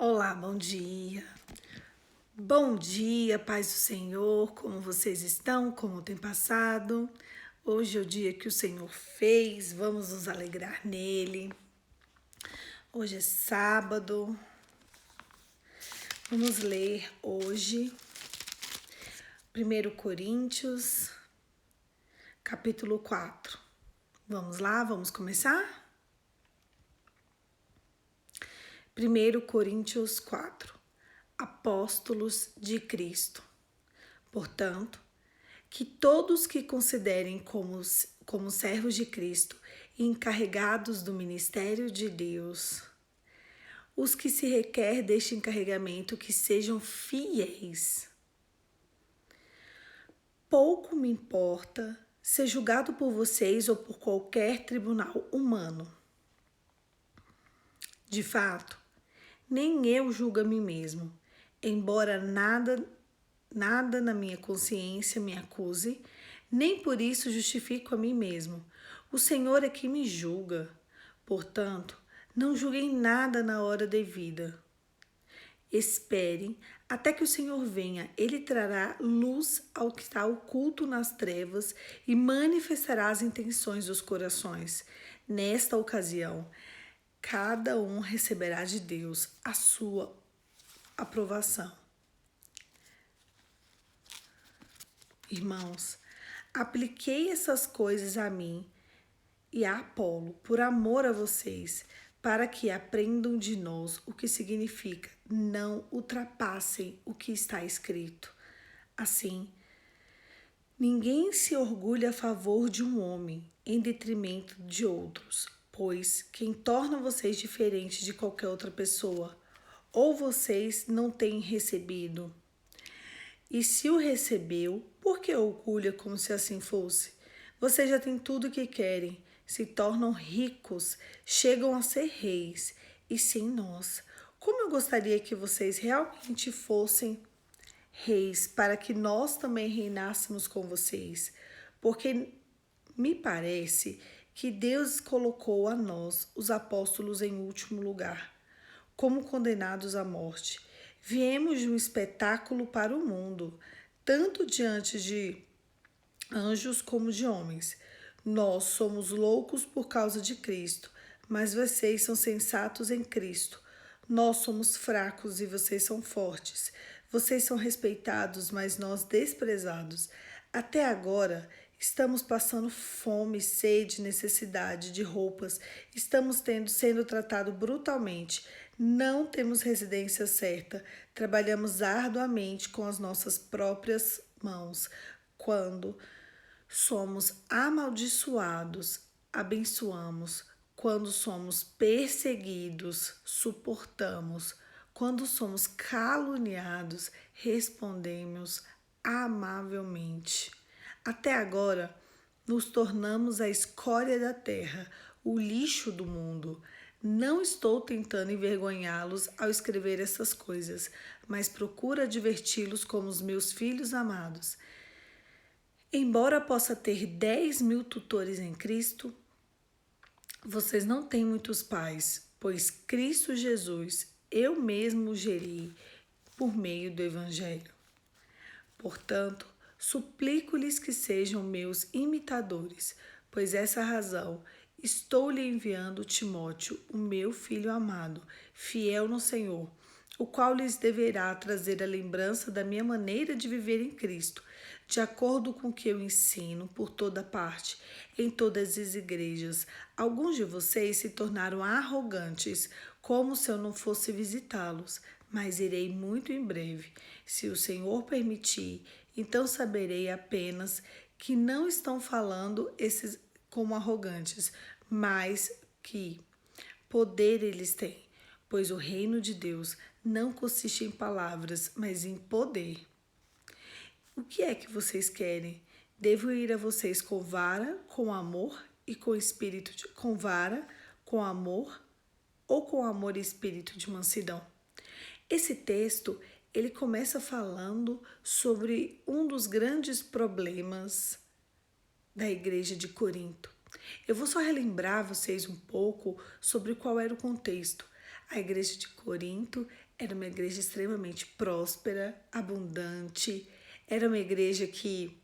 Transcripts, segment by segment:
Olá, bom dia. Bom dia, paz do Senhor. Como vocês estão? Como tem passado? Hoje é o dia que o Senhor fez. Vamos nos alegrar nele. Hoje é sábado. Vamos ler hoje 1 Coríntios, capítulo 4. Vamos lá, vamos começar? 1 Coríntios 4. Apóstolos de Cristo. Portanto, que todos que considerem como servos de Cristo e encarregados do ministério de Deus, os que se requer deste encarregamento que sejam fiéis. Pouco me importa ser julgado por vocês ou por qualquer tribunal humano. De fato, nem eu julgo a mim mesmo, embora nada na minha consciência me acuse, nem por isso justifico a mim mesmo. O Senhor é que me julga. Portanto, não julguem nada na hora devida. Esperem até que o Senhor venha. Ele trará luz ao que está oculto nas trevas e manifestará as intenções dos corações. Nesta ocasião, cada um receberá de Deus a sua aprovação. Irmãos, apliquei essas coisas a mim e a Apolo por amor a vocês, para que aprendam de nós o que significa não ultrapassem o que está escrito. Assim, ninguém se orgulha a favor de um homem em detrimento de outros, pois quem torna vocês diferentes de qualquer outra pessoa, ou vocês não têm recebido? E se o recebeu, por que orgulha como se assim fosse? Vocês já têm tudo o que querem, se tornam ricos, chegam a ser reis. E sem nós, como eu gostaria que vocês realmente fossem reis, para que nós também reinássemos com vocês. Porque me parece que Deus colocou a nós, os apóstolos, em último lugar, como condenados à morte. Viemos de um espetáculo para o mundo, tanto diante de anjos como de homens. Nós somos loucos por causa de Cristo, mas vocês são sensatos em Cristo. Nós somos fracos e vocês são fortes. Vocês são respeitados, mas nós desprezados. Até agora, estamos passando fome, sede, necessidade de roupas. Estamos sendo tratados brutalmente. Não temos residência certa. Trabalhamos arduamente com as nossas próprias mãos. Quando somos amaldiçoados, abençoamos. Quando somos perseguidos, suportamos. Quando somos caluniados, respondemos amavelmente. Até agora, nos tornamos a escória da terra, o lixo do mundo. Não estou tentando envergonhá-los ao escrever essas coisas, mas procuro adverti-los como os meus filhos amados. Embora possa ter 10.000 tutores em Cristo, vocês não têm muitos pais, pois Cristo Jesus eu mesmo geri por meio do Evangelho. Portanto, suplico-lhes que sejam meus imitadores, pois essa razão estou lhe enviando Timóteo, o meu filho amado, fiel no Senhor, o qual lhes deverá trazer a lembrança da minha maneira de viver em Cristo, de acordo com o que eu ensino por toda parte, em todas as igrejas. Alguns de vocês se tornaram arrogantes, como se eu não fosse visitá-los, mas irei muito em breve. Se o Senhor permitir, então saberei apenas que não estão falando esses como arrogantes, mas que poder eles têm, pois o reino de Deus não consiste em palavras, mas em poder. O que é que vocês querem? Devo ir a vocês com vara, com amor e com espírito com vara, com amor ou com amor e espírito de mansidão? Esse texto, ele começa falando sobre um dos grandes problemas da igreja de Corinto. Eu vou só relembrar vocês um pouco sobre qual era o contexto. A igreja de Corinto era uma igreja extremamente próspera, abundante, era uma igreja que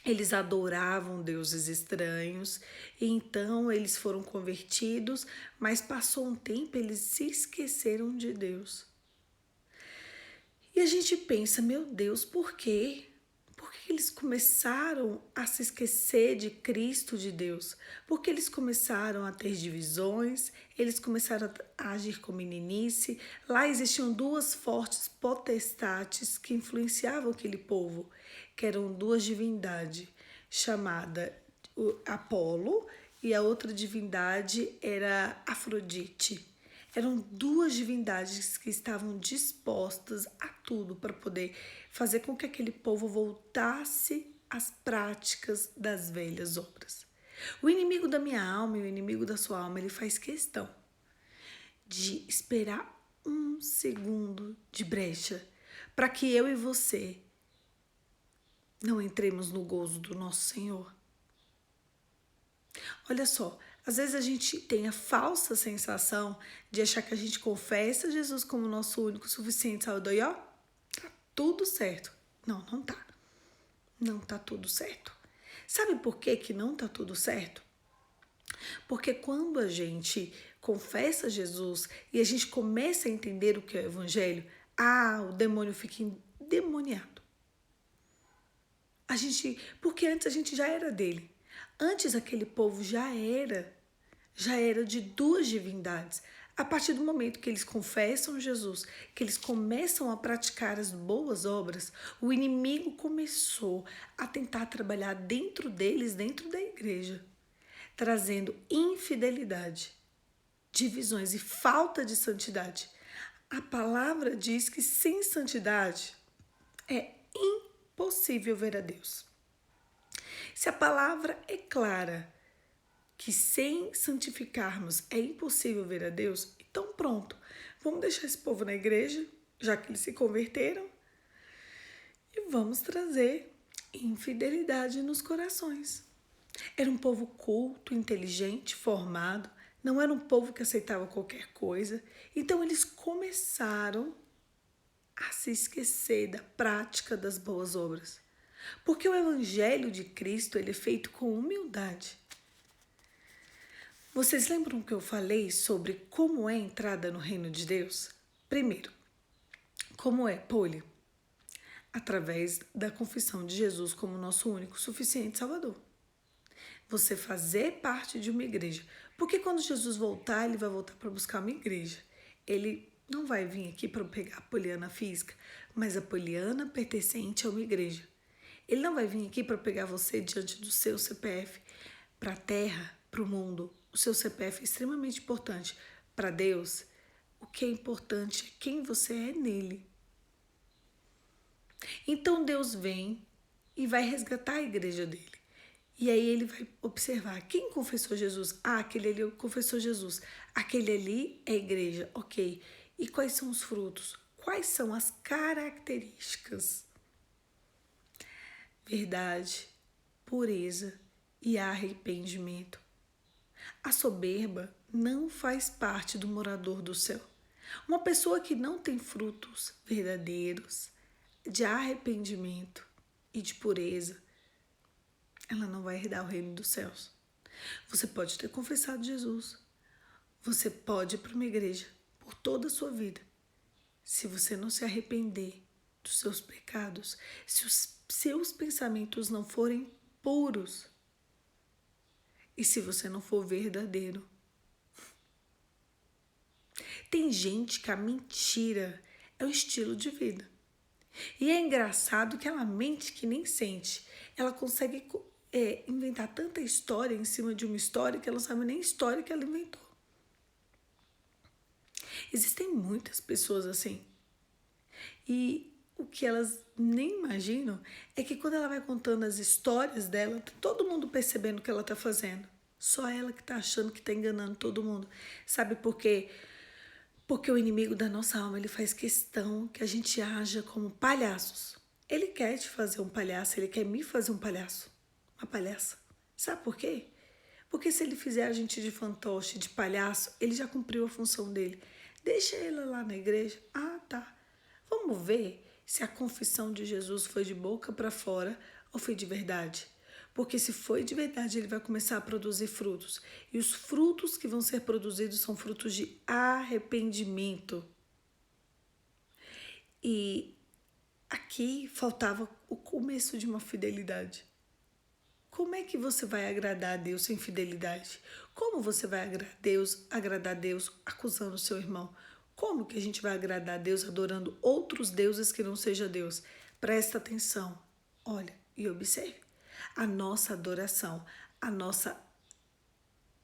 eles adoravam deuses estranhos, e então eles foram convertidos, mas passou um tempo, eles se esqueceram de Deus. E a gente pensa, meu Deus, por quê? Por que eles começaram a se esquecer de Cristo, de Deus? Porque eles começaram a ter divisões, eles começaram a agir com meninice. Lá existiam duas fortes potestades que influenciavam aquele povo, que eram duas divindades, chamada Apolo, e a outra divindade era Afrodite. Eram duas divindades que estavam dispostas a tudo para poder fazer com que aquele povo voltasse às práticas das velhas obras. O inimigo da minha alma e o inimigo da sua alma, ele faz questão de esperar um segundo de brecha para que eu e você não entremos no gozo do nosso Senhor. Olha só, às vezes a gente tem a falsa sensação de achar que a gente confessa Jesus como nosso único, suficiente Salvador e ó, tá tudo certo. Não, não tá. Não tá tudo certo. Sabe por que que não tá tudo certo? Porque quando a gente confessa Jesus e a gente começa a entender o que é o evangelho, o demônio fica endemoniado. Porque antes a gente já era dele. Antes aquele povo já era de duas divindades. A partir do momento que eles confessam Jesus, que eles começam a praticar as boas obras, o inimigo começou a tentar trabalhar dentro deles, dentro da igreja, trazendo infidelidade, divisões e falta de santidade. A palavra diz que sem santidade é impossível ver a Deus. Se a palavra é clara, que sem santificarmos é impossível ver a Deus, então pronto, vamos deixar esse povo na igreja, já que eles se converteram, e vamos trazer infidelidade nos corações. Era um povo culto, inteligente, formado, não era um povo que aceitava qualquer coisa, então eles começaram a se esquecer da prática das boas obras. Porque o evangelho de Cristo ele é feito com humildade. Vocês lembram que eu falei sobre como é a entrada no reino de Deus? Primeiro, como é, Poli? Através da confissão de Jesus como nosso único, suficiente Salvador. Você fazer parte de uma igreja. Porque quando Jesus voltar, ele vai voltar para buscar uma igreja. Ele não vai vir aqui para pegar a Poliana física, mas a Poliana pertencente a uma igreja. Ele não vai vir aqui para pegar você diante do seu CPF para a terra, para o mundo. O seu CPF é extremamente importante. Para Deus, o que é importante é quem você é nele. Então Deus vem e vai resgatar a igreja dele. E aí ele vai observar quem confessou Jesus. Aquele ali confessou Jesus. Aquele ali é a igreja. Ok. E quais são os frutos? Quais são as características? Verdade, pureza e arrependimento. A soberba não faz parte do morador do céu. Uma pessoa que não tem frutos verdadeiros de arrependimento e de pureza, ela não vai herdar o reino dos céus. Você pode ter confessado Jesus. Você pode ir para uma igreja por toda a sua vida. Se você não se arrepender dos seus pecados, se os seus pensamentos não forem puros e se você não for verdadeiro. Tem gente que a mentira é o estilo de vida. E é engraçado que ela mente que nem sente. Ela consegue inventar tanta história em cima de uma história que ela não sabe nem a história que ela inventou. Existem muitas pessoas assim. E o que elas nem imaginam é que quando ela vai contando as histórias dela, tá todo mundo percebendo o que ela tá fazendo. Só ela que tá achando que tá enganando todo mundo. Sabe por quê? Porque o inimigo da nossa alma, ele faz questão que a gente haja como palhaços. Ele quer te fazer um palhaço, ele quer me fazer um palhaço, uma palhaça. Sabe por quê? Porque se ele fizer a gente de fantoche, de palhaço, ele já cumpriu a função dele. Deixa ele lá na igreja. Ah, tá. Vamos ver se a confissão de Jesus foi de boca para fora ou foi de verdade. Porque se foi de verdade, ele vai começar a produzir frutos. E os frutos que vão ser produzidos são frutos de arrependimento. E aqui faltava o começo de uma fidelidade. Como é que você vai agradar a Deus sem fidelidade? Como você vai agradar a Deus acusando o seu irmão? Como que a gente vai agradar a Deus adorando outros deuses que não seja Deus? Presta atenção, olha e observe. A nossa adoração, a nossa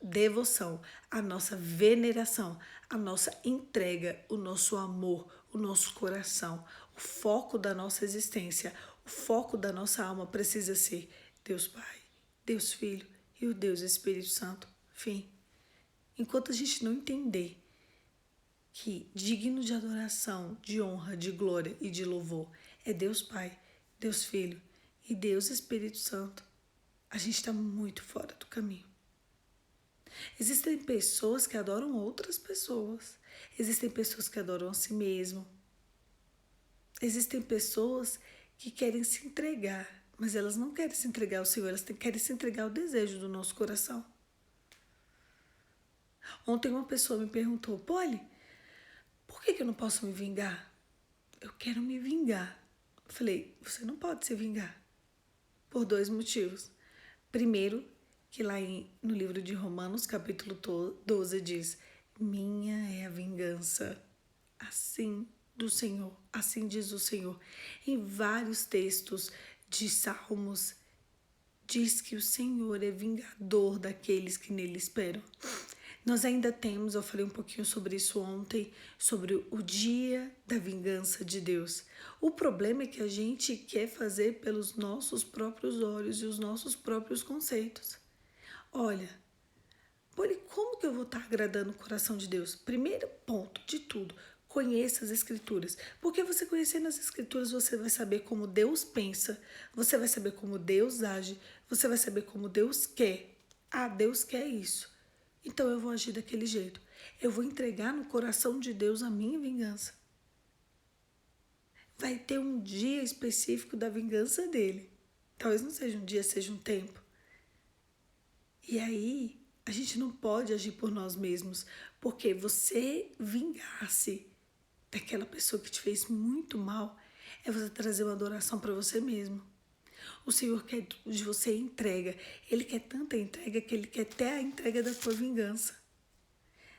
devoção, a nossa veneração, a nossa entrega, o nosso amor, o nosso coração, o foco da nossa existência, o foco da nossa alma precisa ser Deus Pai, Deus Filho e o Deus Espírito Santo. Fim. Enquanto a gente não entender que digno de adoração, de honra, de glória e de louvor é Deus Pai, Deus Filho e Deus Espírito Santo, a gente está muito fora do caminho. Existem pessoas que adoram outras pessoas. Existem pessoas que adoram a si mesmo. Existem pessoas que querem se entregar, mas elas não querem se entregar ao Senhor, elas querem se entregar ao desejo do nosso coração. Ontem uma pessoa me perguntou, Polly, por que eu não posso me vingar? Eu quero me vingar. Eu falei, você não pode se vingar. Por 2 motivos. Primeiro, que lá no livro de Romanos, capítulo 12, diz, minha é a vingança, assim do Senhor, assim diz o Senhor. Em vários textos de Salmos, diz que o Senhor é vingador daqueles que nele esperam. Nós ainda temos, eu falei um pouquinho sobre isso ontem, sobre o dia da vingança de Deus. O problema é que a gente quer fazer pelos nossos próprios olhos e os nossos próprios conceitos. Olha, como que eu vou estar agradando o coração de Deus? Primeiro ponto de tudo, conheça as Escrituras. Porque você conhecendo as Escrituras, você vai saber como Deus pensa, você vai saber como Deus age, você vai saber como Deus quer. Ah, Deus quer isso. Então eu vou agir daquele jeito. Eu vou entregar no coração de Deus a minha vingança. Vai ter um dia específico da vingança dele. Talvez não seja um dia, seja um tempo. E aí, a gente não pode agir por nós mesmos, porque você vingar-se daquela pessoa que te fez muito mal é você trazer uma adoração para você mesmo. O Senhor quer de você entrega. Ele quer tanta entrega que Ele quer até a entrega da tua vingança.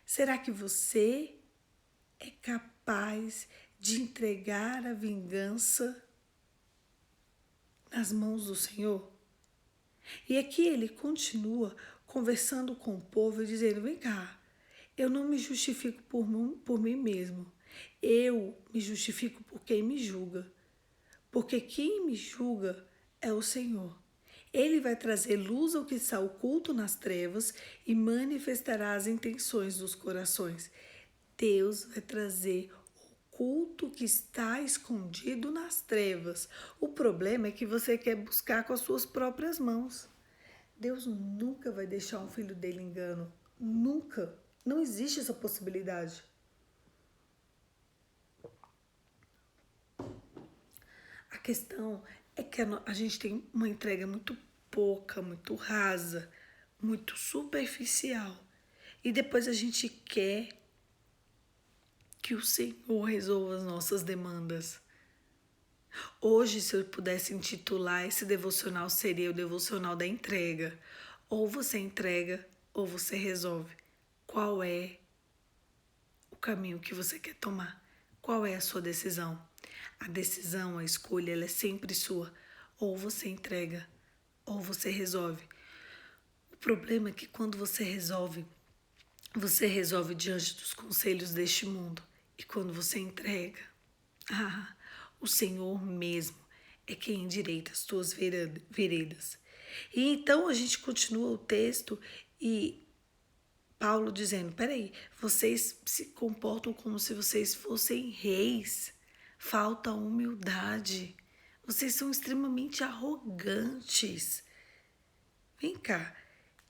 Será que você é capaz de entregar a vingança nas mãos do Senhor? E aqui ele continua conversando com o povo e dizendo, vem cá, eu não me justifico por mim mesmo. Eu me justifico por quem me julga. Porque quem me julga é o Senhor. Ele vai trazer luz ao que está oculto nas trevas e manifestará as intenções dos corações. Deus vai trazer o oculto que está escondido nas trevas. O problema é que você quer buscar com as suas próprias mãos. Deus nunca vai deixar um filho dele engano. Nunca. Não existe essa possibilidade. A questão é que a gente tem uma entrega muito pouca, muito rasa, muito superficial. E depois a gente quer que o Senhor resolva as nossas demandas. Hoje, se eu pudesse intitular esse devocional, seria o devocional da entrega. Ou você entrega, ou você resolve. Qual é o caminho que você quer tomar? Qual é a sua decisão? A decisão, a escolha, ela é sempre sua. Ou você entrega, ou você resolve. O problema é que quando você resolve diante dos conselhos deste mundo. E quando você entrega, o Senhor mesmo é quem endireita as tuas veredas. E então a gente continua o texto e Paulo dizendo, peraí, vocês se comportam como se vocês fossem reis. Falta humildade. Vocês são extremamente arrogantes. Vem cá,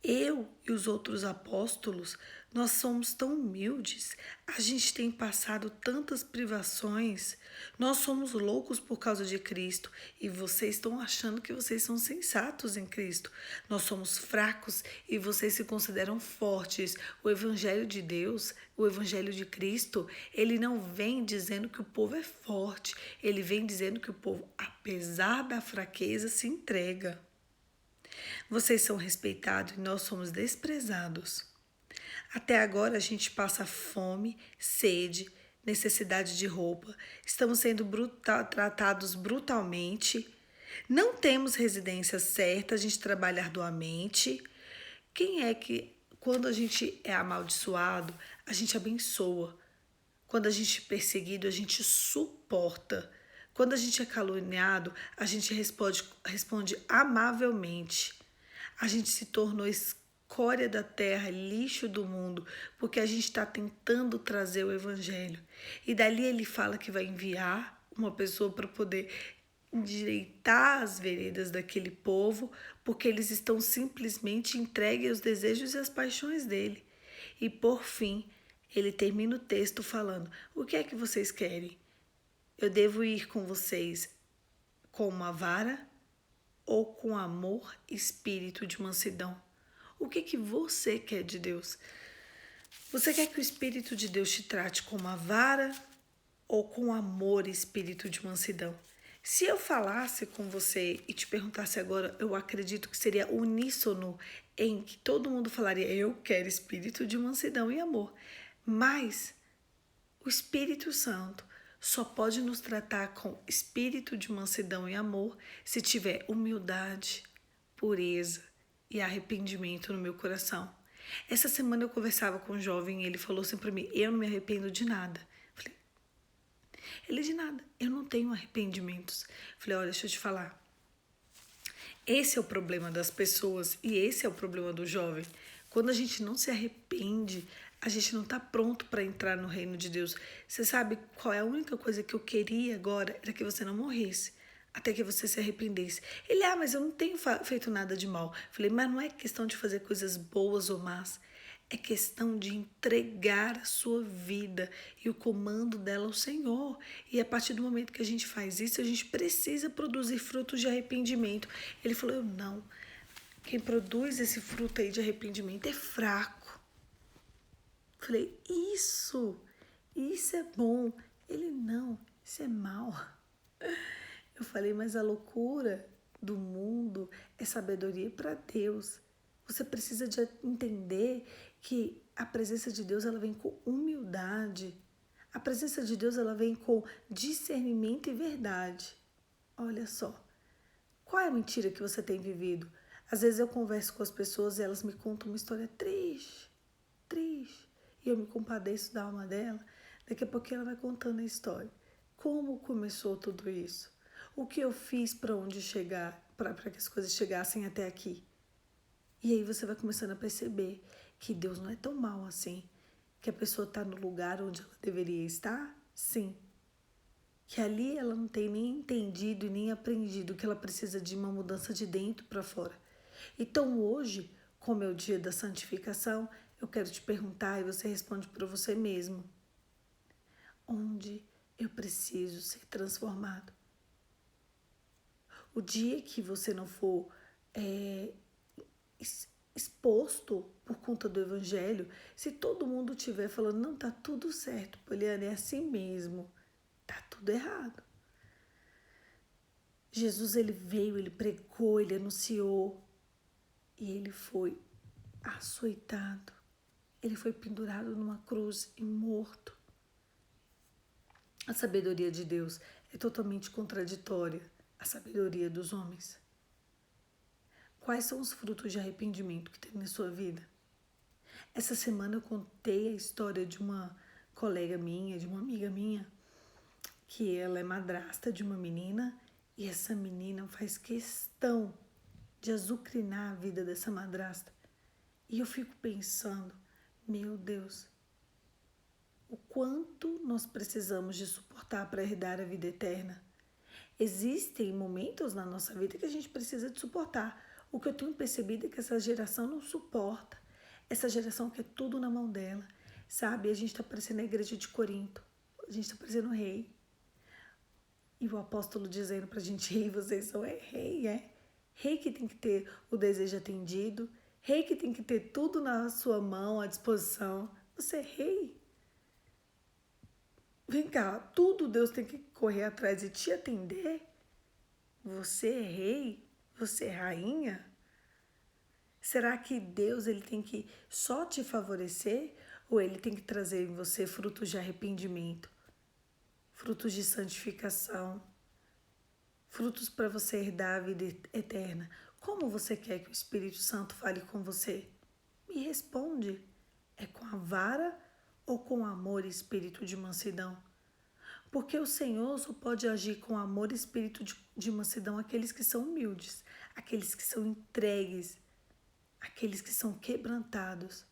eu e os outros apóstolos, Nós somos tão humildes, a gente tem passado tantas privações, nós somos loucos por causa de Cristo e vocês estão achando que vocês são sensatos em Cristo. Nós somos fracos e vocês se consideram fortes. O Evangelho de Deus, o Evangelho de Cristo, ele não vem dizendo que o povo é forte, ele vem dizendo que o povo, apesar da fraqueza, se entrega. Vocês são respeitados e nós somos desprezados. Até agora a gente passa fome, sede, necessidade de roupa, estamos sendo tratados brutalmente, não temos residência certa, a gente trabalha arduamente. Quem é que, quando a gente é amaldiçoado, a gente abençoa? Quando a gente é perseguido, a gente suporta. Quando a gente é caluniado, a gente responde amavelmente. A gente se tornou escória da terra, lixo do mundo, porque a gente está tentando trazer o evangelho. E dali ele fala que vai enviar uma pessoa para poder endireitar as veredas daquele povo, porque eles estão simplesmente entregues aos desejos e às paixões dele. E por fim, ele termina o texto falando: o que é que vocês querem? Eu devo ir com vocês com uma vara ou com amor, espírito de mansidão? O que você quer de Deus? Você quer que o Espírito de Deus te trate com uma vara ou com amor e espírito de mansidão? Se eu falasse com você e te perguntasse agora, eu acredito que seria uníssono em que todo mundo falaria: eu quero espírito de mansidão e amor. Mas o Espírito Santo só pode nos tratar com espírito de mansidão e amor se tiver humildade, pureza e arrependimento no meu coração. Essa semana eu conversava com um jovem e ele falou assim para mim: eu não me arrependo de nada. Falei, ele de nada, eu não tenho arrependimentos. Falei, olha, deixa eu te falar. Esse é o problema das pessoas e esse é o problema do jovem. Quando a gente não se arrepende, a gente não está pronto para entrar no reino de Deus. Você sabe qual é a única coisa que eu queria agora? Era que você não morresse, até que você se arrependesse. Ele, mas eu não tenho feito nada de mal. Falei, mas não é questão de fazer coisas boas ou más. É questão de entregar a sua vida e o comando dela ao Senhor. E a partir do momento que a gente faz isso, a gente precisa produzir frutos de arrependimento. Ele falou, eu não. Quem produz esse fruto aí de arrependimento é fraco. Falei, isso é bom. Ele, não, isso é mal. Eu falei, mas a loucura do mundo é sabedoria para Deus. Você precisa de entender que a presença de Deus ela vem com humildade. A presença de Deus ela vem com discernimento e verdade. Olha só, qual é a mentira que você tem vivido? Às vezes eu converso com as pessoas e elas me contam uma história triste. E eu me compadeço da alma dela. Daqui a pouco ela vai contando a história. Como começou tudo isso? O que eu fiz para onde chegar, para que as coisas chegassem até aqui? E aí você vai começando a perceber que Deus não é tão mal assim. Que a pessoa está no lugar onde ela deveria estar? Sim. Que ali ela não tem nem entendido e nem aprendido que ela precisa de uma mudança de dentro para fora. Então hoje, como é o dia da santificação, eu quero te perguntar e você responde para você mesmo. Onde eu preciso ser transformado? O dia que você não for exposto por conta do evangelho, se todo mundo estiver falando, não, tá tudo certo, Poliana, é assim mesmo, tá tudo errado. Jesus, ele veio, ele pregou, ele anunciou e ele foi açoitado. Ele foi pendurado numa cruz e morto. A sabedoria de Deus é totalmente contraditória à sabedoria dos homens. Quais são os frutos de arrependimento que tem na sua vida? Essa semana eu contei a história de uma colega minha, de uma amiga minha, que ela é madrasta de uma menina e essa menina faz questão de azucrinar a vida dessa madrasta. E eu fico pensando, meu Deus, o quanto nós precisamos de suportar para herdar a vida eterna. Existem momentos na nossa vida que a gente precisa de suportar. O que eu tenho percebido é que essa geração não suporta. Essa geração quer tudo na mão dela, sabe? A gente está parecendo a igreja de Corinto. A gente está parecendo um rei. E o apóstolo dizendo pra gente, rei, vocês são rei, é? Rei que tem que ter o desejo atendido, rei que tem que ter tudo na sua mão, à disposição. Você é rei. Vem cá, tudo Deus tem que correr atrás e te atender. Você é rei? Você é rainha? Será que Deus ele tem que só te favorecer ou ele tem que trazer em você frutos de arrependimento, frutos de santificação, frutos para você herdar a vida eterna? Como você quer que o Espírito Santo fale com você? Me responde. É com a vara ou com amor e espírito de mansidão? Porque o Senhor só pode agir com amor e espírito de mansidão aqueles que são humildes, aqueles que são entregues, aqueles que são quebrantados.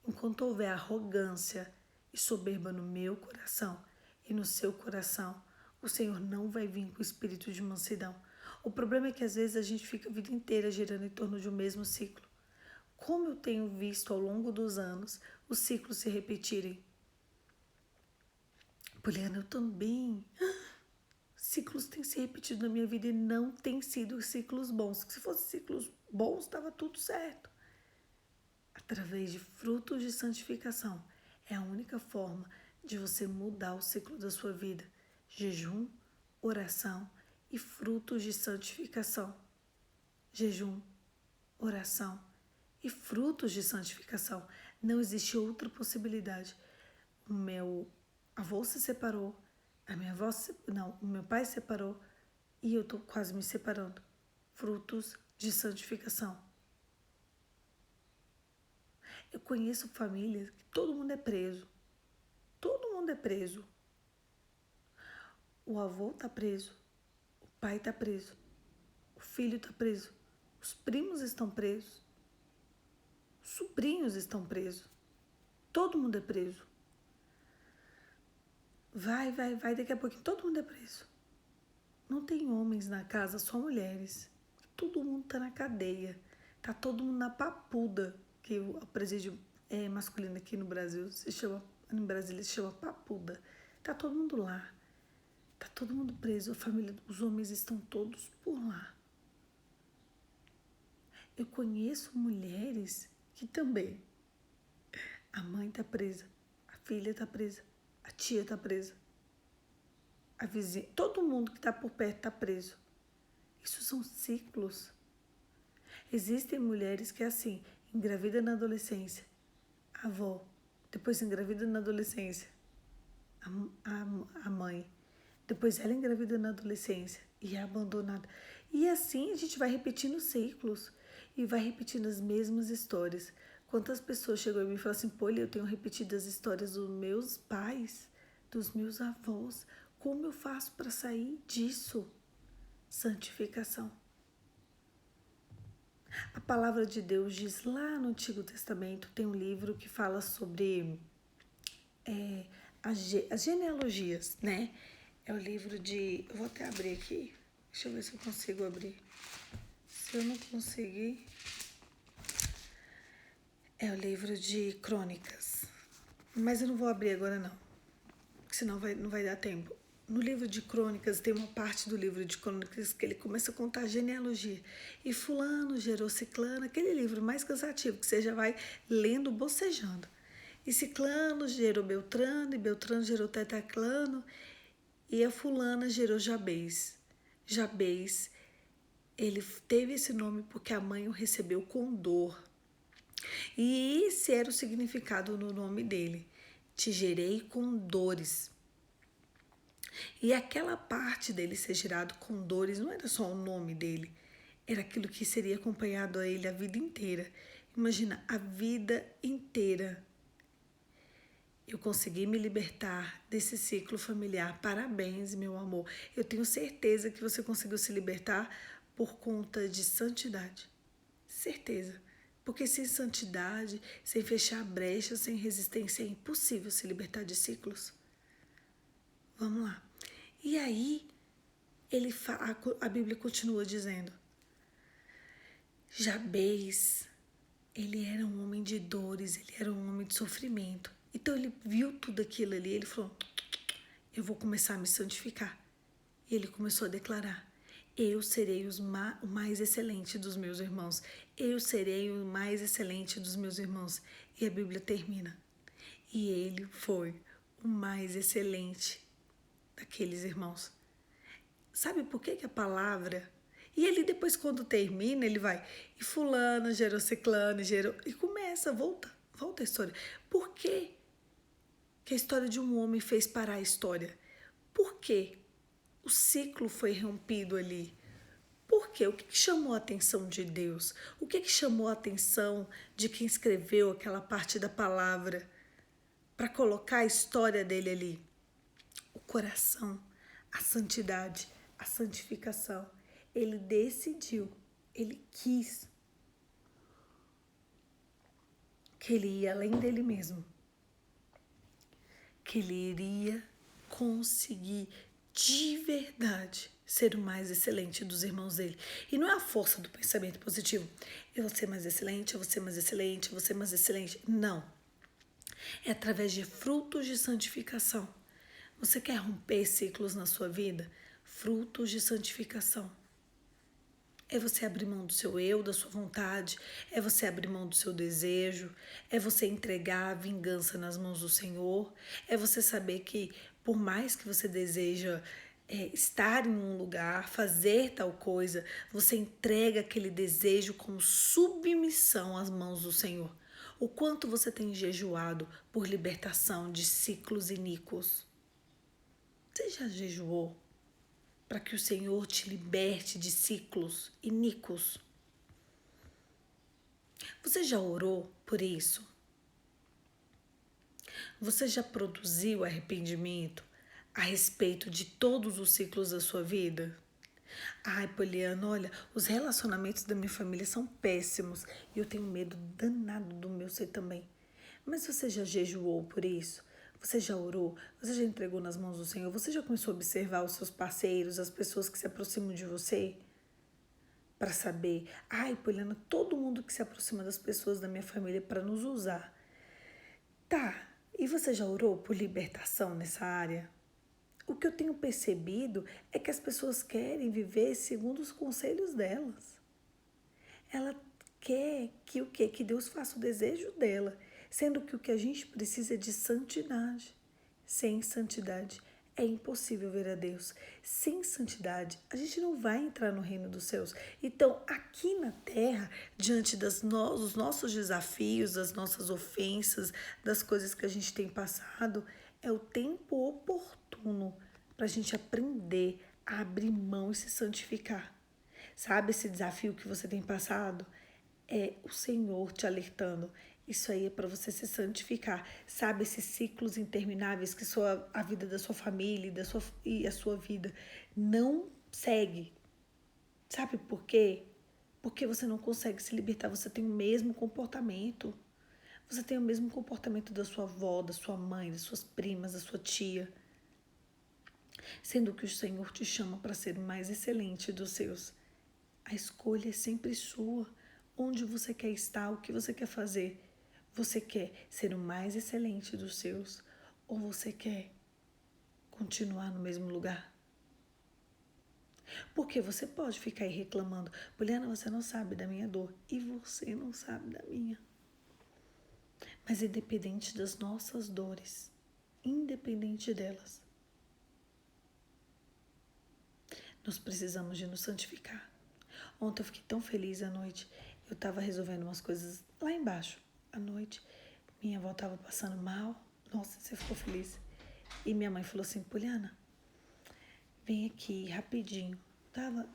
Enquanto houver arrogância e soberba no meu coração e no seu coração, o Senhor não vai vir com o espírito de mansidão. O problema é que às vezes a gente fica a vida inteira girando em torno de um mesmo ciclo. Como eu tenho visto ao longo dos anos os ciclos se repetirem. Poliana, eu também. Ciclos têm se repetido na minha vida e não têm sido ciclos bons. Se fossem ciclos bons, estava tudo certo. Através de frutos de santificação. É a única forma de você mudar o ciclo da sua vida. Jejum, oração e frutos de santificação. Jejum, oração e frutos de santificação. Não existe outra possibilidade. O meu avô se separou, o meu pai se separou e eu tô quase me separando. Frutos de santificação. Eu conheço famílias que todo mundo é preso. Todo mundo é preso. O avô tá preso, o pai tá preso, o filho tá preso, os primos estão presos, os sobrinhos estão presos. Todo mundo é preso. Vai, daqui a pouquinho todo mundo é preso. Não tem homens na casa, só mulheres. Todo mundo tá na cadeia. Tá todo mundo na papuda, que o presídio masculino aqui no Brasil em Brasília se chama papuda. Tá todo mundo lá. Tá todo mundo preso. A família, os homens estão todos por lá. Eu conheço mulheres que também. A mãe tá presa, a filha tá presa, a tia tá presa, a vizinha, todo mundo que tá por perto tá preso. Isso são ciclos. Existem mulheres que assim, engravida na adolescência, a avó, depois engravida na adolescência, a mãe, depois ela engravida na adolescência e é abandonada. E assim a gente vai repetindo ciclos e vai repetindo as mesmas histórias. Quantas pessoas chegam a mim e falam assim, pô, eu tenho repetido as histórias dos meus pais, dos meus avós. Como eu faço para sair disso? Santificação. A palavra de Deus diz lá no Antigo Testamento, tem um livro que fala sobre as genealogias, né? É o livro de... Eu vou até abrir aqui. Deixa eu ver se eu consigo abrir. Se eu não conseguir... É o livro de Crônicas. Mas eu não vou abrir agora, não. Porque senão não vai dar tempo. No livro de Crônicas, tem uma parte do livro de Crônicas que ele começa a contar a genealogia. E fulano gerou ciclano, aquele livro mais cansativo, que você já vai lendo, bocejando. E ciclano gerou Beltrano, e Beltrano gerou Tetaclano, e a fulana gerou Jabez. Jabez, ele teve esse nome porque a mãe o recebeu com dor. E esse era o significado no nome dele. Te gerei com dores. E aquela parte dele ser gerado com dores não era só o nome dele, era aquilo que seria acompanhado a ele a vida inteira. Imagina, a vida inteira. Eu consegui me libertar desse ciclo familiar. Parabéns, meu amor. Eu tenho certeza que você conseguiu se libertar por conta de santidade. Certeza. Porque sem santidade, sem fechar brechas, sem resistência, é impossível se libertar de ciclos. Vamos lá. E aí, a Bíblia continua dizendo, Jabez, ele era um homem de dores, ele era um homem de sofrimento. Então ele viu tudo aquilo ali, ele falou, eu vou começar a me santificar. E ele começou a declarar, eu serei o mais excelente dos meus irmãos. Eu serei o mais excelente dos meus irmãos. E a Bíblia termina. E ele foi o mais excelente daqueles irmãos. Sabe por que a palavra... E ele depois, quando termina, ele vai... E fulano gerou ciclano, gerou... E começa, volta a história. Por que a história de um homem fez parar a história? Por que o ciclo foi rompido ali? Por quê? O que chamou a atenção de Deus? O que chamou a atenção de quem escreveu aquela parte da palavra para colocar a história dele ali? O coração, a santidade, a santificação. Ele decidiu, ele quis que ele ia além dele mesmo, que ele iria conseguir de verdade ser o mais excelente dos irmãos dele. E não é a força do pensamento positivo. Eu vou ser mais excelente, eu vou ser mais excelente, eu vou ser mais excelente. Não. É através de frutos de santificação. Você quer romper ciclos na sua vida? Frutos de santificação. É você abrir mão do seu eu, da sua vontade. É você abrir mão do seu desejo. É você entregar a vingança nas mãos do Senhor. É você saber que, por mais que você deseja estar em um lugar, fazer tal coisa, você entrega aquele desejo com submissão às mãos do Senhor. O quanto você tem jejuado por libertação de ciclos iníquos? Você já jejuou para que o Senhor te liberte de ciclos iníquos? Você já orou por isso? Você já produziu arrependimento a respeito de todos os ciclos da sua vida? Ai, Poliana, olha, os relacionamentos da minha família são péssimos e eu tenho medo danado do meu ser também. Mas você já jejuou por isso? Você já orou? Você já entregou nas mãos do Senhor? Você já começou a observar os seus parceiros, as pessoas que se aproximam de você? Para saber, ai, Poliana, todo mundo que se aproxima das pessoas da minha família é para nos usar. Tá, e você já orou por libertação nessa área? O que eu tenho percebido é que as pessoas querem viver segundo os conselhos delas. Ela quer que o quê? Que Deus faça o desejo dela, sendo que o que a gente precisa é de santidade. Sem santidade é impossível ver a Deus. Sem santidade, a gente não vai entrar no reino dos céus. Então, aqui na terra, diante dos nossos desafios, das nossas ofensas, das coisas que a gente tem passado, é o tempo oportuno para a gente aprender a abrir mão e se santificar. Sabe esse desafio que você tem passado? É o Senhor te alertando. Isso aí é para você se santificar. Sabe esses ciclos intermináveis que a vida da sua família e a sua vida não segue. Sabe por quê? Porque você não consegue se libertar. Você tem o mesmo comportamento. Você tem o mesmo comportamento da sua avó, da sua mãe, das suas primas, da sua tia. Sendo que o Senhor te chama para ser o mais excelente dos seus. A escolha é sempre sua. Onde você quer estar, o que você quer fazer. Você quer ser o mais excelente dos seus ou você quer continuar no mesmo lugar? Porque você pode ficar aí reclamando, Poliana, você não sabe da minha dor e você não sabe da minha. Mas independente das nossas dores, independente delas, nós precisamos de nos santificar. Ontem eu fiquei tão feliz à noite, eu estava resolvendo umas coisas lá embaixo. À noite, minha avó estava passando mal. Nossa, você ficou feliz. E minha mãe falou assim, Poliana, vem aqui rapidinho.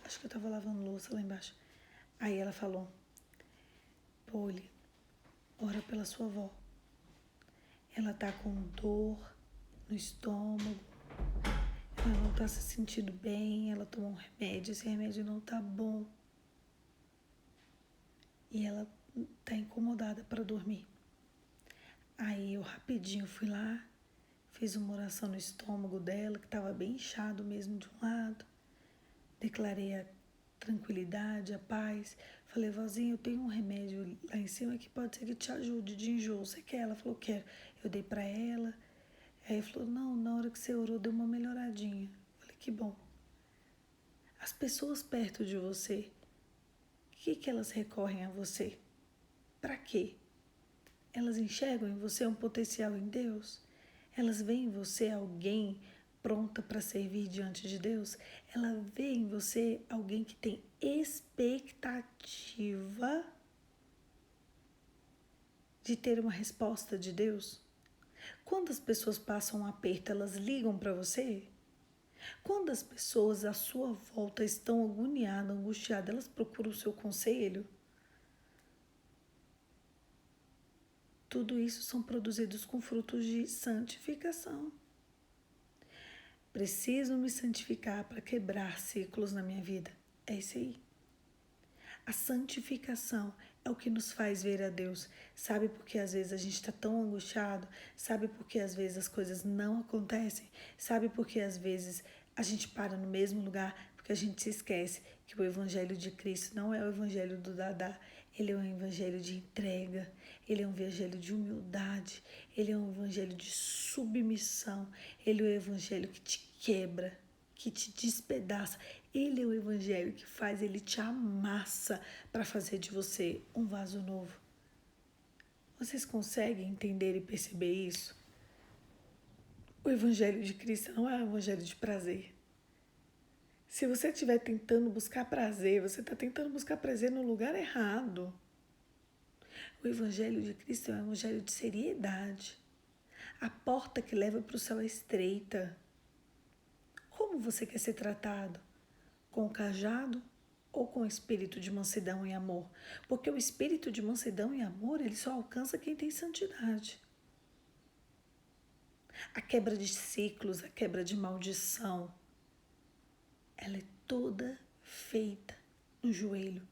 Acho que eu estava lavando louça lá embaixo. Aí ela falou, Poli, ora pela sua avó. Ela tá com dor no estômago. Ela não tá se sentindo bem. Ela tomou um remédio. Esse remédio não tá bom. E ela tá incomodada para dormir. Aí eu rapidinho fui lá, fiz uma oração no estômago dela, que estava bem inchado mesmo de um lado. Declarei a tranquilidade, a paz. Falei, vozinha, eu tenho um remédio lá em cima que pode ser que te ajude de enjoo. Você quer? Ela falou, quero. Eu dei pra ela. Aí falou, não, na hora que você orou deu uma melhoradinha. Falei, que bom. As pessoas perto de você, o que elas recorrem a você? Pra quê? Elas enxergam em você um potencial em Deus? Elas veem em você alguém pronta para servir diante de Deus? Ela vê em você alguém que tem expectativa de ter uma resposta de Deus? Quando as pessoas passam um aperto, elas ligam para você? Quando as pessoas à sua volta estão agoniadas, angustiadas, elas procuram o seu conselho? Tudo isso são produzidos com frutos de santificação. Preciso me santificar para quebrar ciclos na minha vida. É isso aí. A santificação é o que nos faz ver a Deus. Sabe por que às vezes a gente está tão angustiado? Sabe por que às vezes as coisas não acontecem? Sabe por que às vezes a gente para no mesmo lugar? Porque a gente se esquece que o Evangelho de Cristo não é o Evangelho do Dadá. Ele é um Evangelho de entrega. Ele é um Evangelho de humildade. Ele é um Evangelho de submissão. Ele é o Evangelho que te quebra, que te despedaça. Ele é o Evangelho que faz, ele te amassa para fazer de você um vaso novo. Vocês conseguem entender e perceber isso? O Evangelho de Cristo não é um Evangelho de prazer. Se você estiver tentando buscar prazer, você está tentando buscar prazer no lugar errado. O Evangelho de Cristo é um Evangelho de seriedade. A porta que leva para o céu é estreita. Como você quer ser tratado? Com o cajado ou com o espírito de mansidão e amor? Porque o espírito de mansidão e amor, ele só alcança quem tem santidade. A quebra de ciclos, a quebra de maldição, ela é toda feita no joelho.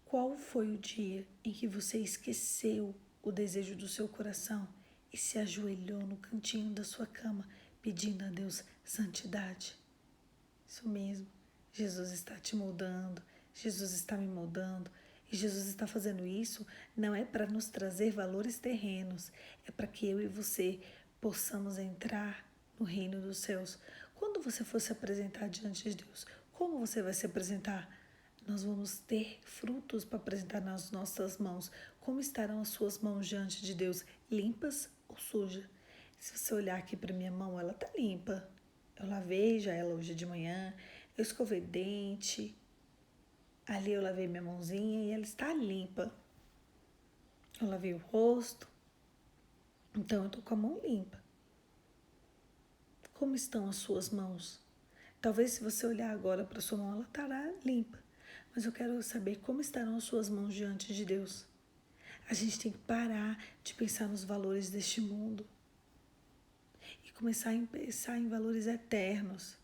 Qual foi o dia em que você esqueceu o desejo do seu coração e se ajoelhou no cantinho da sua cama pedindo a Deus santidade? Isso mesmo, Jesus está te moldando, Jesus está me moldando. E Jesus está fazendo isso não é para nos trazer valores terrenos, é para que eu e você possamos entrar no reino dos céus. Quando você for se apresentar diante de Deus, como você vai se apresentar? Nós vamos ter frutos para apresentar nas nossas mãos. Como estarão as suas mãos diante de Deus? Limpas ou sujas? Se você olhar aqui para minha mão, ela está limpa. Eu lavei já ela hoje de manhã, eu escovei dente, ali eu lavei minha mãozinha e ela está limpa. Eu lavei o rosto, então eu tô com a mão limpa. Como estão as suas mãos? Talvez se você olhar agora para sua mão, ela estará limpa. Mas eu quero saber como estarão as suas mãos diante de Deus. A gente tem que parar de pensar nos valores deste mundo e começar a pensar em valores eternos.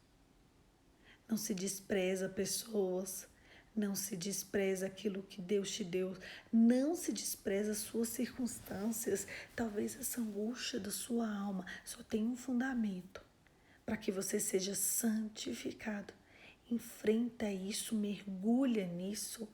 Não se despreza pessoas, não se despreza aquilo que Deus te deu, não se despreza as suas circunstâncias. Talvez essa angústia da sua alma só tenha um fundamento para que você seja santificado. Enfrenta isso, mergulha nisso,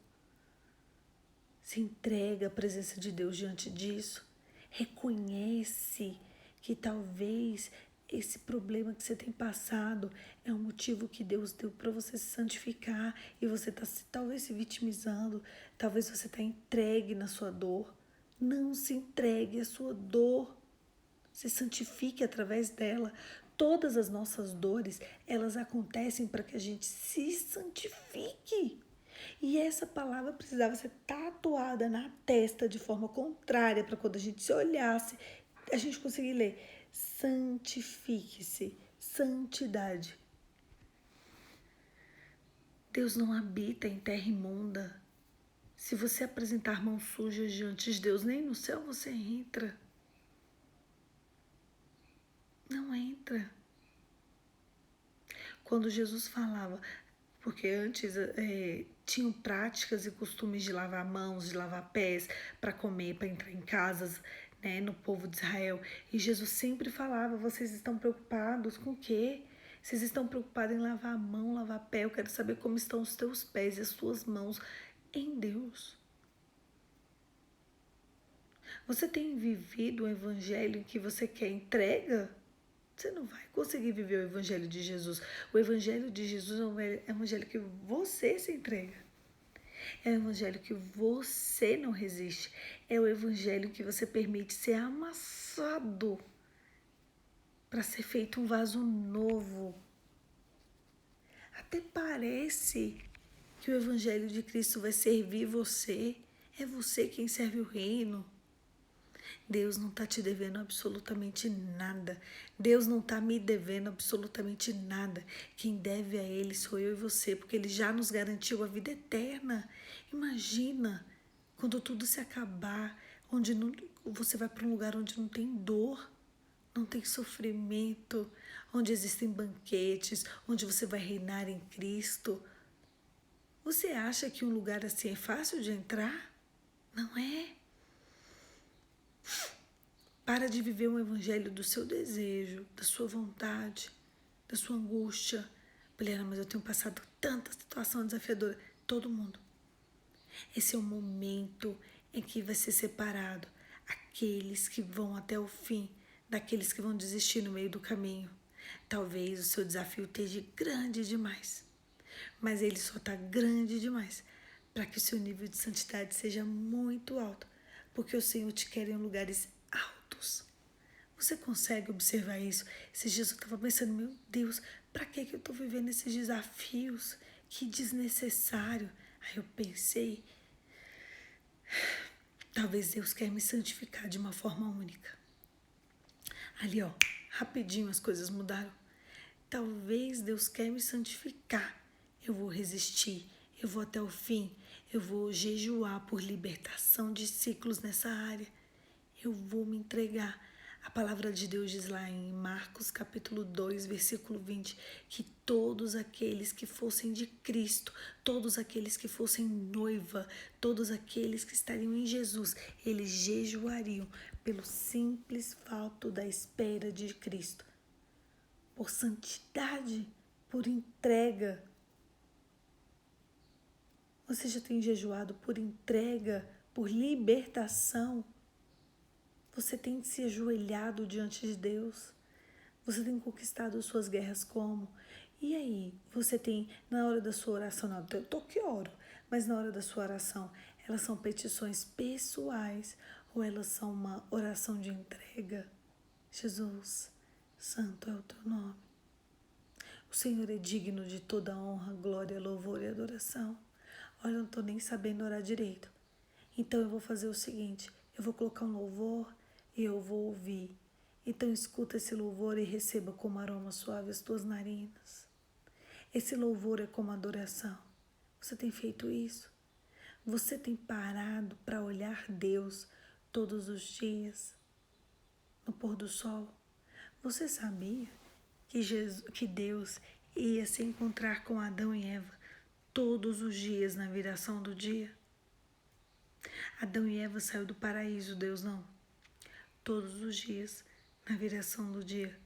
se entrega à presença de Deus diante disso, reconhece que talvez esse problema que você tem passado é um motivo que Deus deu para você se santificar e você está talvez se vitimizando, talvez você está entregue na sua dor. Não se entregue à sua dor, se santifique através dela. Todas as nossas dores, elas acontecem para que a gente se santifique. E essa palavra precisava ser tatuada na testa de forma contrária, para quando a gente se olhasse, a gente conseguir ler: santifique-se, santidade. Deus não habita em terra imunda. Se você apresentar mãos sujas diante de Deus, nem no céu você entra. Não entra. Quando Jesus falava, porque antes tinham práticas e costumes de lavar mãos, de lavar pés para comer, para entrar em casas, né, no povo de Israel. E Jesus sempre falava: vocês estão preocupados com o quê? Vocês estão preocupados em lavar a mão, lavar pé. Eu quero saber como estão os teus pés e as tuas mãos em Deus. Você tem vivido o evangelho que você quer entrega? Você não vai conseguir viver o evangelho de Jesus. O evangelho de Jesus é um evangelho que você se entrega. É o evangelho que você não resiste. É o evangelho que você permite ser amassado para ser feito um vaso novo. Até parece que o evangelho de Cristo vai servir você. É você quem serve o reino. Deus não está te devendo absolutamente nada. Deus não está me devendo absolutamente nada. Quem deve a Ele sou eu e você, porque Ele já nos garantiu a vida eterna. Imagina quando tudo se acabar, onde não, você vai para um lugar onde não tem dor, não tem sofrimento, onde existem banquetes, onde você vai reinar em Cristo. Você acha que um lugar assim é fácil de entrar? Não é. Para de viver um evangelho do seu desejo, da sua vontade, da sua angústia. Poliana, mas eu tenho passado tanta situação desafiadora. Todo mundo. Esse é o momento em que vai ser separado aqueles que vão até o fim, daqueles que vão desistir no meio do caminho. Talvez o seu desafio esteja grande demais, mas ele só está grande demais para que o seu nível de santidade seja muito alto, porque o Senhor te quer em lugares altos. Você consegue observar isso? Esses dias eu estava pensando, meu Deus, para que eu estou vivendo esses desafios? Que desnecessário. Aí eu pensei, talvez Deus quer me santificar de uma forma única. Ali, ó, rapidinho as coisas mudaram. Talvez Deus quer me santificar. Eu vou resistir, eu vou até o fim, eu vou jejuar por libertação de ciclos nessa área. Eu vou me entregar. A palavra de Deus diz lá em Marcos capítulo 2, versículo 20, que todos aqueles que fossem de Cristo, todos aqueles que fossem noiva, todos aqueles que estariam em Jesus, eles jejuariam pelo simples fato da espera de Cristo. Por santidade, por entrega. Você já tem jejuado por entrega, por libertação? Você tem se ajoelhado diante de Deus? Você tem conquistado suas guerras como? E aí, você tem, na hora da sua oração, não, eu tô que oro, mas na hora da sua oração, elas são petições pessoais ou elas são uma oração de entrega? Jesus, santo é o teu nome. O Senhor é digno de toda honra, glória, louvor e adoração. Olha, eu não tô nem sabendo orar direito. Então eu vou fazer o seguinte, eu vou colocar um louvor e eu vou ouvir. Então escuta esse louvor e receba como aroma suave as tuas narinas. Esse louvor é como adoração. Você tem feito isso? Você tem parado para olhar Deus todos os dias, no pôr do sol? Você sabia que Deus ia se encontrar com Adão e Eva todos os dias na viração do dia? Adão e Eva saiu do paraíso, Deus não. Todos os dias, na viração do dia,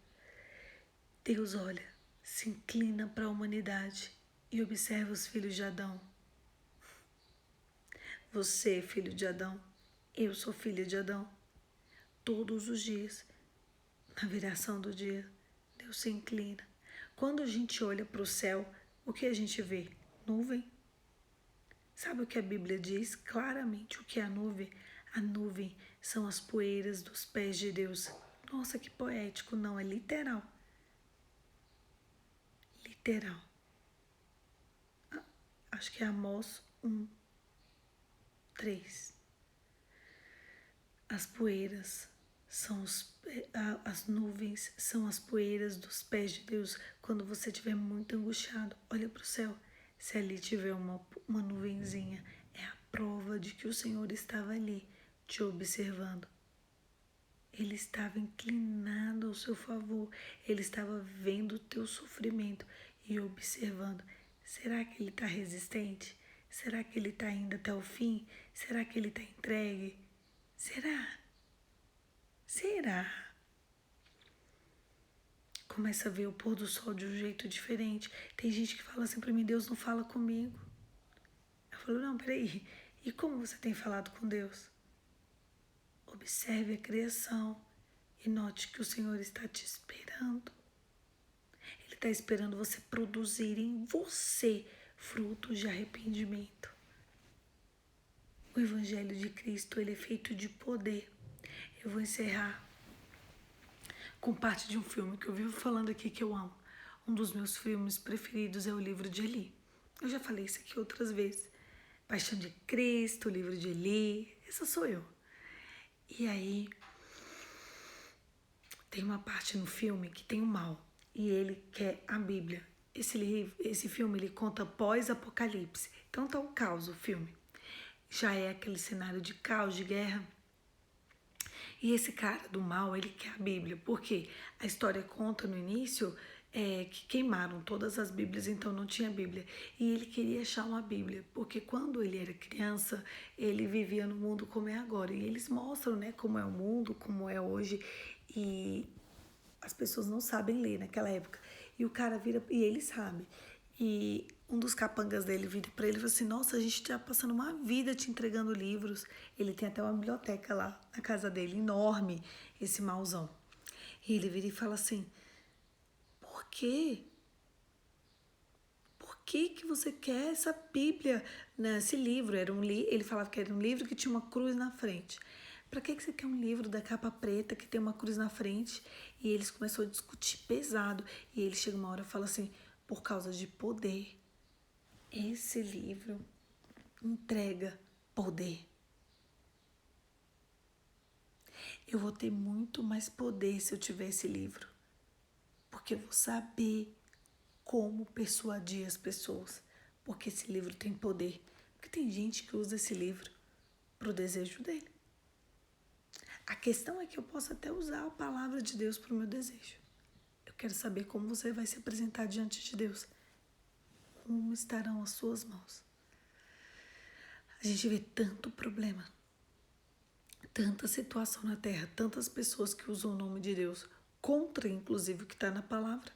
Deus olha, se inclina para a humanidade e observa os filhos de Adão. Você é filho de Adão, eu sou filha de Adão. Todos os dias, na viração do dia, Deus se inclina. Quando a gente olha para o céu, o que a gente vê? Nuvem. Sabe o que a Bíblia diz? Claramente o que é a nuvem? A nuvem são as poeiras dos pés de Deus. Nossa, que poético, não, é literal. Literal. Acho que é Amós 1, 3. As poeiras são as nuvens são as poeiras dos pés de Deus. Quando você estiver muito angustiado, olha para o céu. Se ali tiver uma nuvenzinha, é a prova de que o Senhor estava ali, te observando. Ele estava inclinado ao seu favor. Ele estava vendo o teu sofrimento e observando. Será que ele está resistente? Será que ele está indo até o fim? Será que ele está entregue? Será? começa a ver o pôr do sol de um jeito diferente. Tem gente que fala assim pra mim, Deus não fala comigo. Eu falo, não, peraí, e como você tem falado com Deus? Observe a criação e note que o Senhor está te esperando. Ele está esperando você produzir em você frutos de arrependimento. O Evangelho de Cristo, ele é feito de poder. Eu vou encerrar com parte de um filme que eu vivo falando aqui que eu amo. Um dos meus filmes preferidos é O Livro de Eli. Eu já falei isso aqui outras vezes. Paixão de Cristo, O Livro de Eli, essa sou eu. E aí, tem uma parte no filme que tem o mal e ele quer a Bíblia. Esse filme, ele conta pós-apocalipse. Então tá um caos o filme. Já é aquele cenário de caos, de guerra. E esse cara do mal, ele quer a Bíblia. Porque a história conta no início que queimaram todas as Bíblias, então não tinha Bíblia. E ele queria achar uma Bíblia, porque quando ele era criança, ele vivia no mundo como é agora. E eles mostram, né, como é o mundo, como é hoje. E as pessoas não sabem ler naquela época. E o cara vira, e ele sabe. E um dos capangas dele vira pra ele e fala assim, nossa, a gente tá passando uma vida te entregando livros. Ele tem até uma biblioteca lá na casa dele, enorme, esse mauzão. E ele vira e fala assim, por quê? Por que você quer essa Bíblia, né? Esse livro? Ele falava que era um livro que tinha uma cruz na frente. Para que você quer um livro da capa preta que tem uma cruz na frente? E eles começaram a discutir pesado. E ele chega uma hora e fala assim, por causa de poder. Esse livro entrega poder. Eu vou ter muito mais poder se eu tiver esse livro. Porque eu vou saber como persuadir as pessoas. Porque esse livro tem poder. Porque tem gente que usa esse livro pro desejo dele. A questão é que eu posso até usar a palavra de Deus para o meu desejo. Eu quero saber como você vai se apresentar diante de Deus. Como estarão as suas mãos? A gente vê tanto problema, tanta situação na terra, tantas pessoas que usam o nome de Deus contra, inclusive, o que está na palavra.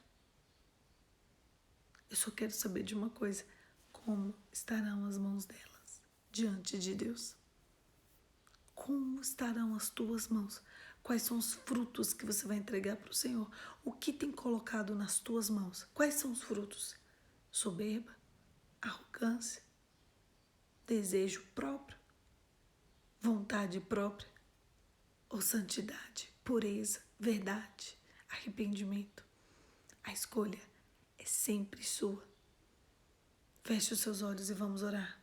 Eu só quero saber de uma coisa: como estarão as mãos delas diante de Deus? Como estarão as tuas mãos? Quais são os frutos que você vai entregar para o Senhor? O que tem colocado nas tuas mãos? Quais são os frutos? Soberba? Arrogância? Desejo próprio? Vontade própria? Ou santidade? Pureza? Verdade? Arrependimento? A escolha é sempre sua. Feche os seus olhos e vamos orar.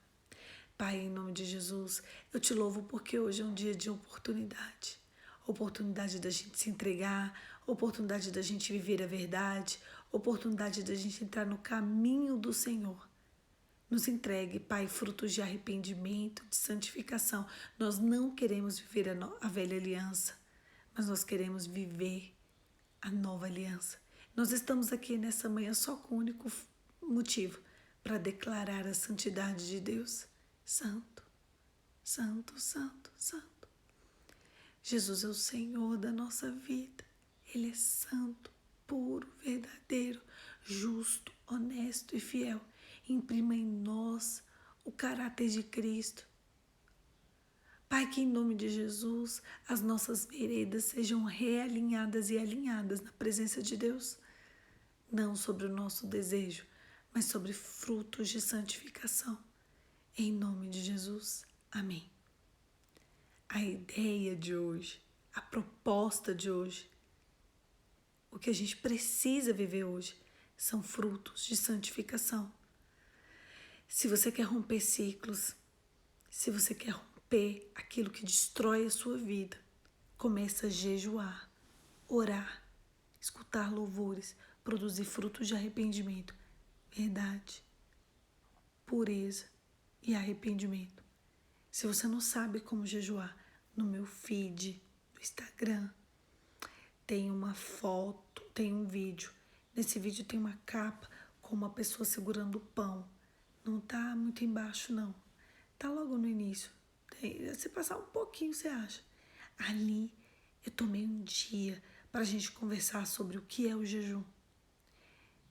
Pai, em nome de Jesus, eu te louvo porque hoje é um dia de oportunidade. Oportunidade da gente se entregar, oportunidade da gente viver a verdade, oportunidade da gente entrar no caminho do Senhor. Nos entregue, Pai, frutos de arrependimento, de santificação. Nós não queremos viver a velha aliança, mas nós queremos viver a nova aliança. Nós estamos aqui nessa manhã só com o único motivo, para declarar a santidade de Deus. Santo, santo, santo, santo. Jesus é o Senhor da nossa vida. Ele é santo, puro, verdadeiro, justo, honesto e fiel. Imprima em nós o caráter de Cristo. Pai, que em nome de Jesus as nossas veredas sejam realinhadas e alinhadas na presença de Deus. Não sobre o nosso desejo, mas sobre frutos de santificação. Em nome de Jesus. Amém. A ideia de hoje, a proposta de hoje, o que a gente precisa viver hoje são frutos de santificação. Se você quer romper ciclos, se você quer romper aquilo que destrói a sua vida, começa a jejuar, orar, escutar louvores, produzir frutos de arrependimento, verdade, pureza e arrependimento. Se você não sabe como jejuar, no meu feed do Instagram tem uma foto, tem um vídeo. Nesse vídeo tem uma capa com uma pessoa segurando o pão. Não tá muito embaixo, não. Tá logo no início. Se passar um pouquinho, você acha. Ali eu tomei um dia para a gente conversar sobre o que é o jejum.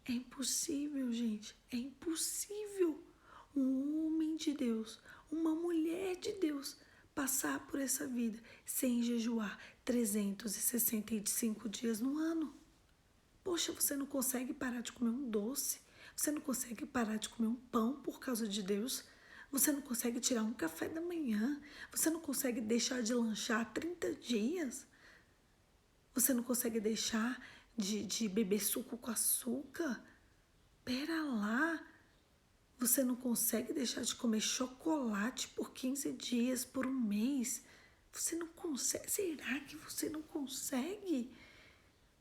É impossível, gente, é impossível um homem de Deus, uma mulher de Deus passar por essa vida sem jejuar 365 dias no ano. Poxa, você não consegue parar de comer um doce, você não consegue parar de comer um pão por causa de Deus, você não consegue tirar um café da manhã, você não consegue deixar de lanchar 30 dias, você não consegue deixar de beber suco com açúcar. Pera lá, você não consegue deixar de comer chocolate por 15 dias, por um mês. Você não consegue, será que você não consegue?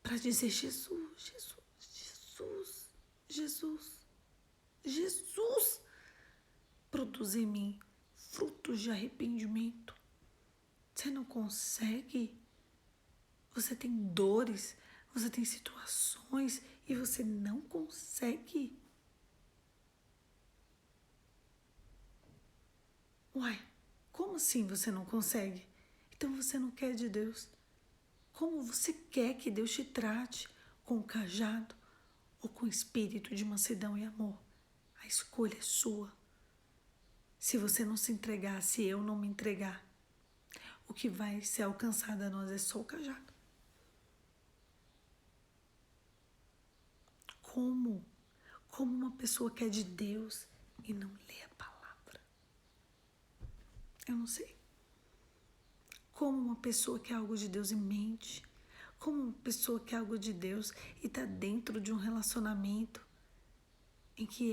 Para dizer Jesus, Jesus, Jesus, Jesus, Jesus, produz em mim frutos de arrependimento. Você não consegue? Você tem dores, você tem situações e você não consegue? Uai, como assim você não consegue? Então você não quer de Deus. Como você quer que Deus te trate? Com o cajado ou com o espírito de mansidão e amor? A escolha é sua. Se você não se entregar, se eu não me entregar, o que vai ser alcançado a nós é só o cajado. Como? Como uma pessoa que é de Deus e não lê a palavra? Eu não sei. Como uma pessoa que é algo de Deus e mente? Como uma pessoa que é algo de Deus e está dentro de um relacionamento em que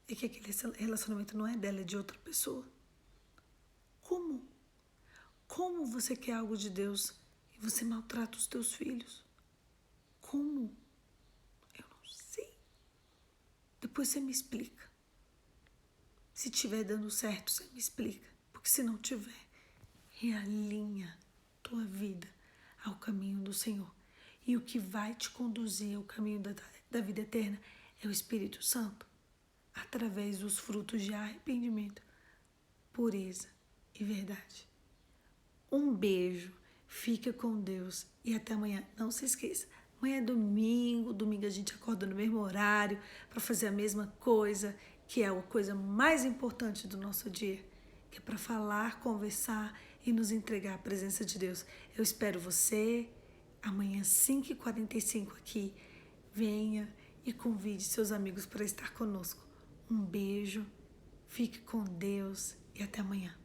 aquele relacionamento não é dela, é de outra pessoa? Como? Como você quer algo de Deus e você maltrata os teus filhos? Como? Eu não sei. Depois você me explica. Se estiver dando certo, você me explica. Porque se não tiver, realinha tua vida ao caminho do Senhor. E o que vai te conduzir ao caminho da vida eterna é o Espírito Santo, através dos frutos de arrependimento, pureza e verdade. Um beijo, fica com Deus e até amanhã. Não se esqueça, amanhã é domingo, domingo a gente acorda no mesmo horário para fazer a mesma coisa, que é a coisa mais importante do nosso dia, que é para falar, conversar e nos entregar à presença de Deus. Eu espero você amanhã 5h45 aqui. Venha e convide seus amigos para estar conosco. Um beijo, fique com Deus e até amanhã.